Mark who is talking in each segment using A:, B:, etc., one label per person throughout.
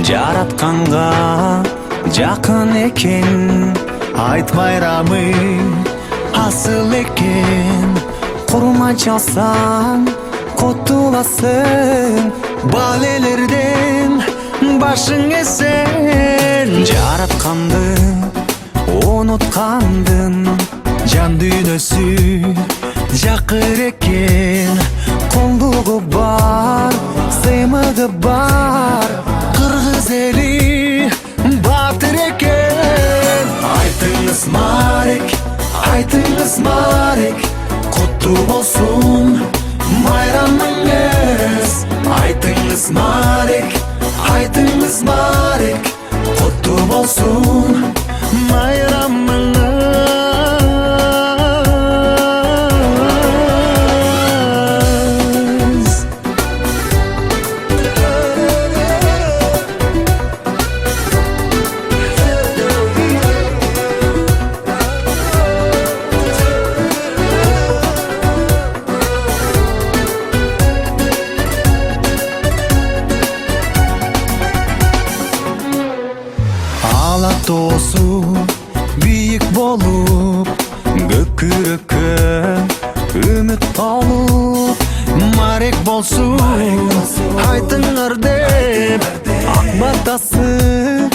A: Жаратканга жакын экен, айт байрамы асыл экен. Курма чалсаң котуласың, балелерден башың эсен. Жаратканды унуткандын, жан дүйнөсү жакыр экен. Колдугу бар, сыймыгы бар, кыргыз эли батыр экен. Айтыңыз Марек, айтыңыз Марек, куттуу болсун майрамыңыз. Айтыңыз Марек, айтыңыз Марек, куттуу болсун майрамыңыз. Ала тоосу бийик болуп, көкүрөккө үмүт алып, Марек болсун айтыңар деп, ак батасы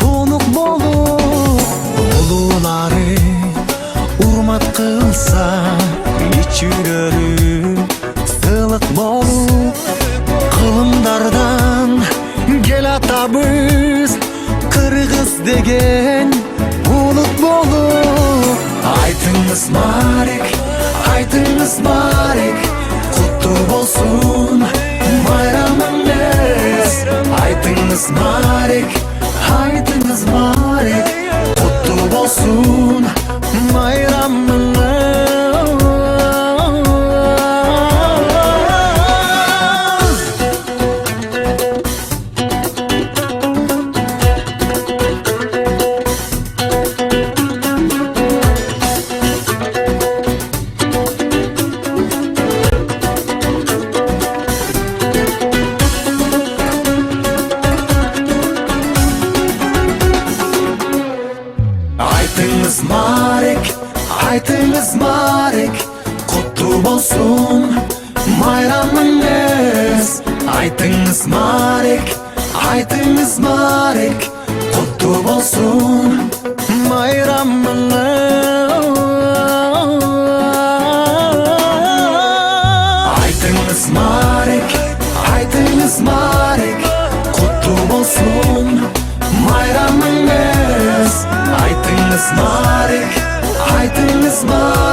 A: тонук болуп. Улуулары урмат кылса, ичүүлөрү сылык болуп. Кылымдардан кел атабыз, кыргыз деген улут болуп. Айтыңыз Марек, айтыңыз Марек, куттуу болсун майрамыңыз. Айтыңыз Марек, айтыңыз Марек, куттуу болсун майрамыңыз. Айтыңыз Марек, айтыңыз Марек, куттуу болсун майрамыңыз. Айтыңыз Марек, айтыңыз Марек, куттуу болсун майрамыңыз. Айтыңыз Марек, айтыңыз Марек, куттуу болсун майрамыңыз. Айтыңыз Марек, айтыңыз Марек.